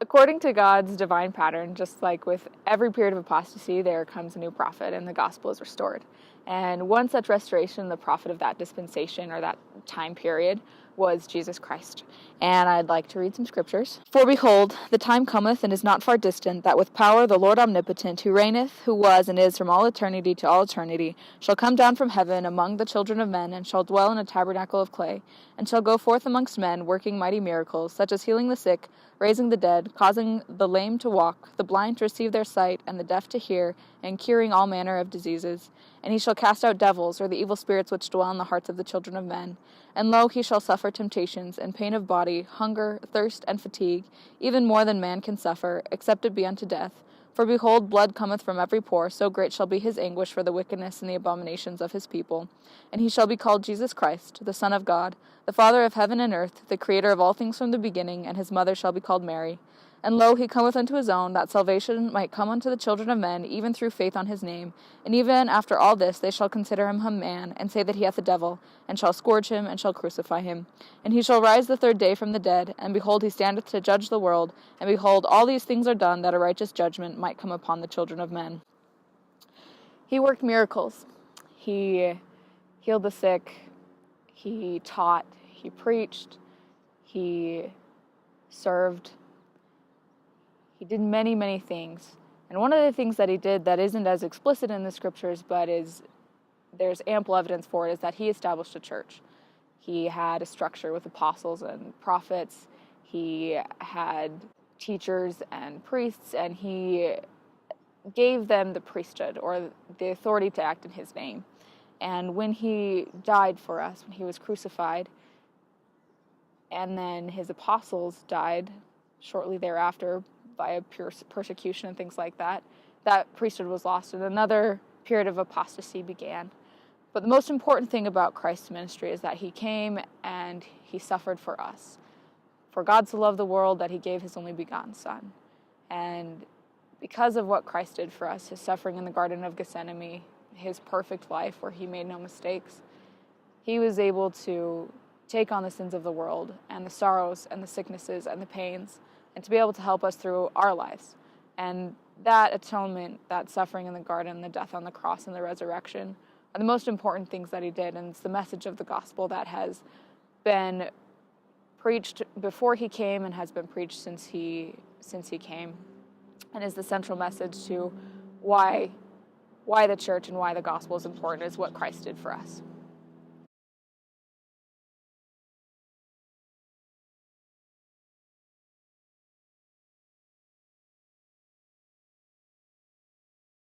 According to God's divine pattern, just like with every period of apostasy, there comes a new prophet and the gospel is restored. And one such restoration, the prophet of that dispensation or that time period, was Jesus Christ. And I'd like to read some scriptures. For behold, the time cometh and is not far distant, that with power the Lord omnipotent, who reigneth, who was, and is from all eternity to all eternity, shall come down from heaven among the children of men, and shall dwell in a tabernacle of clay, and shall go forth amongst men, working mighty miracles, such as healing the sick, raising the dead, causing the lame to walk, the blind to receive their sight, and the deaf to hear, and curing all manner of diseases. And he shall cast out devils, or the evil spirits which dwell in the hearts of the children of men. And lo, he shall suffer temptations, and pain of body, hunger, thirst, and fatigue, even more than man can suffer, except it be unto death. For behold, blood cometh from every pore, so great shall be his anguish for the wickedness and the abominations of his people. And he shall be called Jesus Christ, the Son of God, the Father of heaven and earth, the Creator of all things from the beginning, and his mother shall be called Mary. And lo, he cometh unto his own, that salvation might come unto the children of men, even through faith on his name. And even after all this they shall consider him a man, and say that he hath a devil, and shall scourge him, and shall crucify him. And he shall rise the third day from the dead, and behold, he standeth to judge the world. And behold, all these things are done, that a righteous judgment might come upon the children of men. He worked miracles. He healed the sick. He taught. He preached. He served. He did many, many things. And one of the things that he did that isn't as explicit in the scriptures, but there's ample evidence for it, is that he established a church. He had a structure with apostles and prophets. He had teachers and priests, and he gave them the priesthood, or the authority to act in his name. And when he died for us, when he was crucified, and then his apostles died shortly thereafter by persecution and things like that, that priesthood was lost, and another period of apostasy began. But the most important thing about Christ's ministry is that he came and he suffered for us. For God so loved the world that he gave his only begotten Son. And because of what Christ did for us, his suffering in the Garden of Gethsemane, his perfect life where he made no mistakes, he was able to take on the sins of the world and the sorrows and the sicknesses and the pains, and to be able to help us through our lives. And that atonement, that suffering in the garden, the death on the cross, and the resurrection are the most important things that he did. And it's the message of the gospel that has been preached before he came and has been preached since he came, and is the central message to why the church and why the gospel is important, is what Christ did for us.